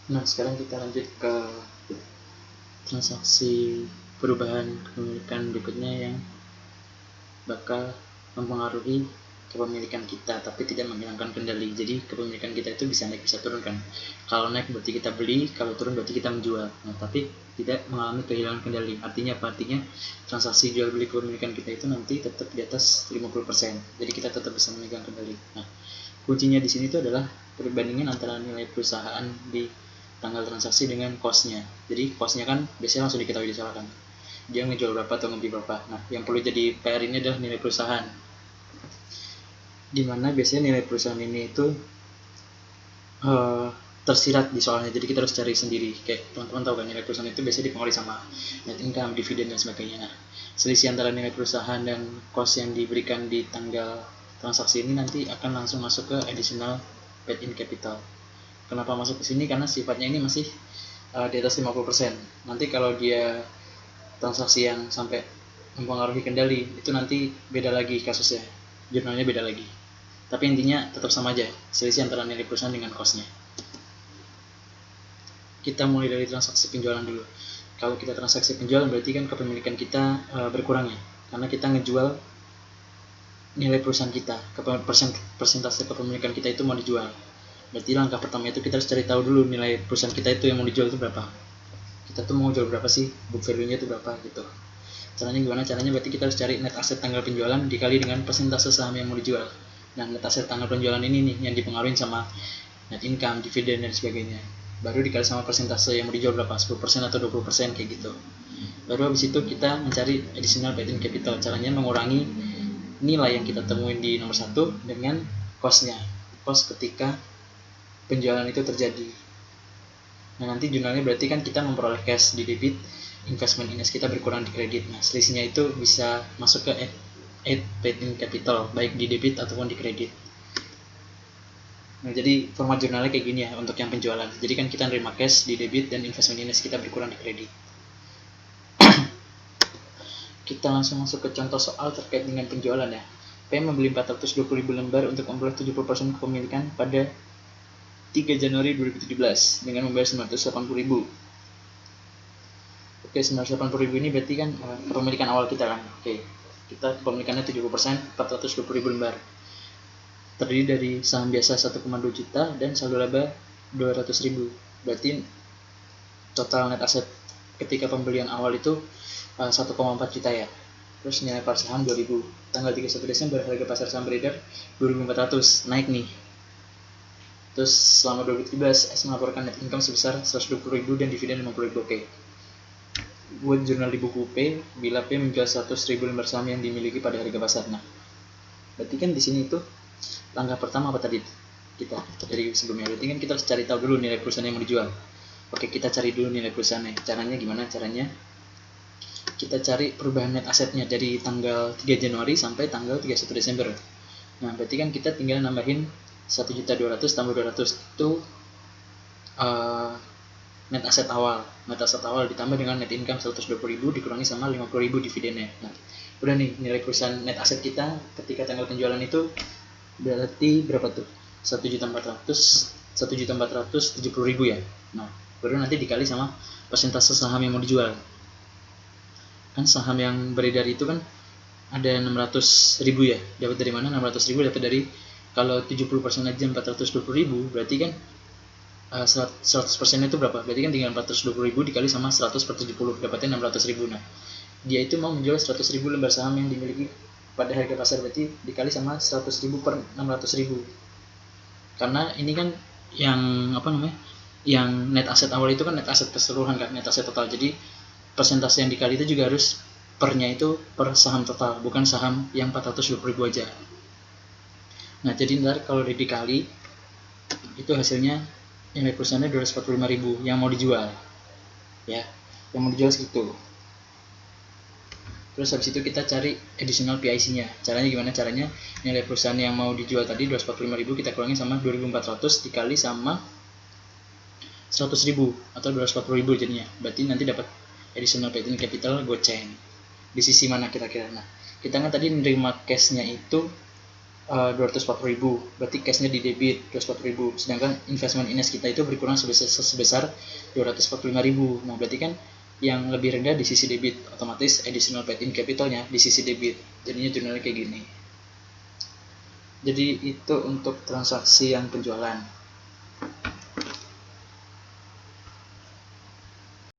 Nah, sekarang kita lanjut ke transaksi perubahan kepemilikan berikutnya yang bakal mempengaruhi kepemilikan kita tapi tidak menghilangkan kendali. Jadi kepemilikan kita itu bisa naik bisa turun kan. Kalau naik berarti kita beli, kalau turun berarti kita menjual. Nah, tapi tidak mengalami kehilangan kendali. Artinya apa? Artinya transaksi jual beli kepemilikan kita itu nanti tetap di atas 50%. Jadi kita tetap bisa memegang kendali. Nah, kuncinya di sini itu adalah perbandingan antara nilai perusahaan di tanggal transaksi dengan cost-nya. Jadi cost-nya kan biasanya langsung diketahui di sana kan. Dia ngejual berapa atau ngebeli berapa. Nah, yang perlu jadi PR ini adalah nilai perusahaan. Dimana biasanya nilai perusahaan ini itu tersirat di soalnya, jadi kita harus cari sendiri. Kayak teman-teman tahu kan, nilai perusahaan itu biasanya dipengaruhi sama net income, dividen dan sebagainya. Nah, selisih antara nilai perusahaan dan cost yang diberikan di tanggal transaksi ini nanti akan langsung masuk ke additional paid in capital. Kenapa masuk ke sini? Karena sifatnya ini masih di atas 50%. Nanti kalau dia transaksi yang sampai mempengaruhi kendali, itu nanti beda lagi kasusnya, jurnalnya beda lagi. Tapi intinya tetap sama aja, selisih antara nilai perusahaan dengan cost-nya. Kita mulai dari transaksi penjualan dulu. Kalau kita transaksi penjualan berarti kan kepemilikan kita berkurang ya, karena kita ngejual nilai perusahaan kita, persentase kepemilikan kita itu mau dijual. Berarti langkah pertama itu kita harus cari tahu dulu nilai perusahaan kita itu yang mau dijual itu berapa. Kita tuh mau jual berapa sih, book value-nya itu berapa gitu. Caranya gimana? Caranya berarti kita harus cari net asset tanggal penjualan dikali dengan persentase saham yang mau dijual. Nah, net asset tanggal penjualan ini nih yang dipengaruhi sama net income, dividen dan sebagainya. Baru dikali sama persentase yang mau dijual berapa, 10% atau 20% kayak gitu. Baru habis itu kita mencari additional paid in capital. Caranya mengurangi nilai yang kita temuin di nomor 1 dengan cost-nya. Cost ketika penjualan itu terjadi. Nah, nanti jurnalnya berarti kan kita memperoleh cash di debit, investment in kita berkurang di kredit. Nah, selisihnya itu bisa masuk ke add paid in capital, baik di debit ataupun di kredit. Nah, jadi format jurnalnya kayak gini ya untuk yang penjualan. Jadi kan kita nerima cash di debit dan investment in kita berkurang di kredit. Kita langsung masuk ke contoh soal terkait dengan penjualan ya. P membeli 420.000 lembar untuk memperoleh 70% kepemilikan pada 3 Januari 2017 dengan membayar 980.000. Oke, 980.000 ini berarti kan kepemilikan awal kita kan. Oke, kita kepemilikannya 70%, 420.000 lembar. Terdiri dari saham biasa 1,2 juta dan saldo laba 200.000. Berarti total net asset ketika pembelian awal itu 1,4 juta ya. Terus nilai par saham 2000. Tanggal 31 Desember harga pasar saham beredar 2.400, naik nih. Terus selama 2017 S melaporkan net income sebesar 120.000 dan dividen 50.000. Oke. Buat jurnal di buku P, bila P menjual 100.000 lembar saham yang dimiliki pada harga pasar. Nah, berarti kan di sini itu langkah pertama apa tadi kita dari sebelumnya? Berarti kan kita harus cari tahu dulu nilai perusahaan yang mau dijual. Oke, kita cari dulu nilai perusahaannya. Caranya gimana? Caranya kita cari perubahan net asetnya dari tanggal 3 Januari sampai tanggal 31 Desember. Nah, berarti kan kita tinggal nambahin 1.200.000 tambah 200 itu net aset awal. Net aset awal ditambah dengan net income 120.000 dikurangi sama 50.000 dividennya. Nah, udah nih nilai perusahaan net aset kita ketika tanggal penjualan itu berarti berapa tuh? 1.470.000 ya. Nah, baru nanti dikali sama persentase saham yang mau dijual. Kan saham yang beredar itu kan ada 600.000 ya. Dapat dari mana? 600.000 dapat dari, kalau 70% aja 420.000 berarti kan 100% itu berapa? Berarti kan tinggal 420.000 dikali sama 100 per 70 dapatnya 600.000. Nah, dia itu mau menjual 100.000 lembar saham yang dimiliki pada harga pasar, berarti dikali sama 100.000 per 600.000. Karena ini kan yang yang net aset awal itu kan net aset keseluruhan kan, net aset total. Jadi persentase yang dikali itu juga harus pernya itu per saham total, bukan saham yang 420.000 aja. Nah, jadi ntar kalau dikali itu hasilnya nilai perusahaannya 245.000 yang mau dijual ya, yang mau dijual segitu. Terus habis itu kita cari additional PIC nya. Caranya gimana? Caranya nilai perusahaan yang mau dijual tadi 245.000 kita kurangi sama 2.400 dikali sama 100.000 atau 240.000 jadinya. Berarti nanti dapat additional paid in capital goceng. Di sisi mana kira-kira? Nah, kita kan tadi menerima cash-nya itu 240.000, berarti cashnya di debit 240.000, sedangkan investment Ines kita itu berkurang sebesar 245.000. Nah berarti kan yang lebih rendah di sisi debit, otomatis additional paid in capitalnya di sisi debit, jadinya jurnalnya kayak gini. Jadi itu untuk transaksi yang penjualan.